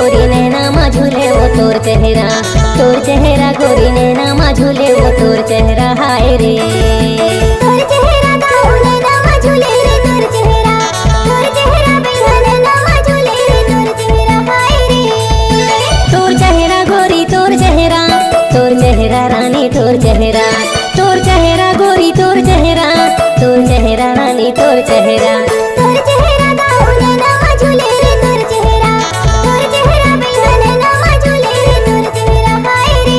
गोरी नैना मा झूले वो तोर चेहरा गोरी नैना मा झूले वो तोर चेहरा हाय रे। तोर चेहरा गाऊ नैना मा झूले रे तोर चेहरा बैठा नैना मा झूले रे तोर चेहरा हाय रे। तोर चेहरा गोरी तोर चेहरा रानी तोर चेहरा गोरी तोर चेहरा रानी तोर चेहरा। तोर चेहरा गाऊ नैना मा झूले रे तोर चेहरा बैठा नैना मा झूले रे तोर चेहरा हाय रे।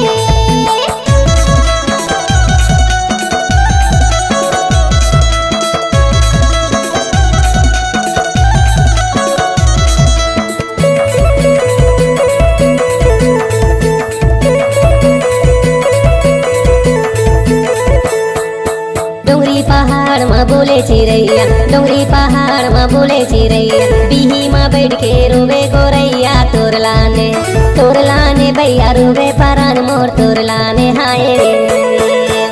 डोंगरी पहाड़ में बोले चिरैया डोंगरी पहाड़ में बोले चिरैया बिही में बैठ के रोवे गोरैया तोर लाने भैया रोवे परान मोर तोर लाने हाय रे।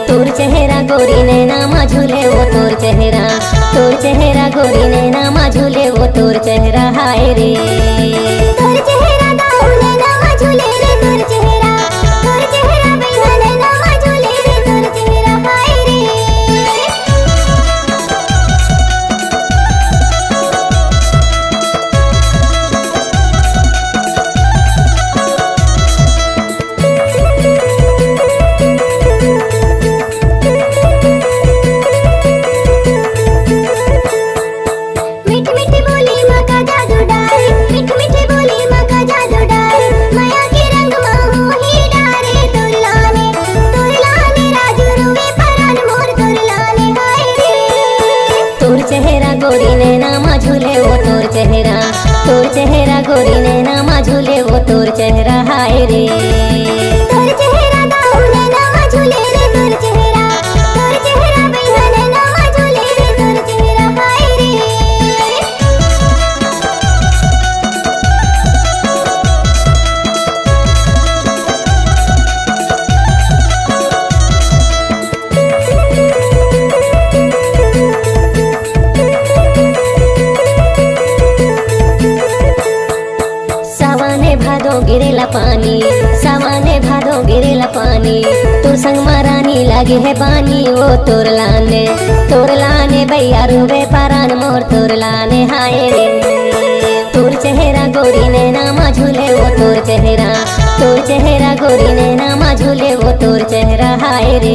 तोर चेहरा गोरी नैना मा झूले वो तोर चेहरा गोरी नैना मा झूले वो तोर चेहरा हाय रे। तोर चेहरा गाऊ नैना मा झूले रे तोर चेहरा बैठा नैना मा झूले रे तोर चेहरा हाय रे। मीठी मीठी बोली माँ का जादू डारे मीठी मीठी बोली माँ का जादू डारे माया के रंग माहू ही डारे तोर लाने राजू रोवे परान मोर तोर लाने हाय रे। तोर चेहरा गोरी नैना मा झूले वो तोर चेहरा गोरी नैना मा झूले वो तोर चेहरा हाय रे। तोर चेहरा गाऊ नैना मा झूले रे तोर चेहरा बैठा नैना मा झूले रे तोर चेहरा हाय रे। सावाने भादो गिरेला पानी तोर संग मारानी लागे है पानी ओ तोर लाने भैया रोवे परान मोर तोर लाने हाय रे। तोर चेहरा गोरी नैना मा झूले वो तोर चेहरा गोरी नैना मा झूले वो तोर चेहरा हाय रे।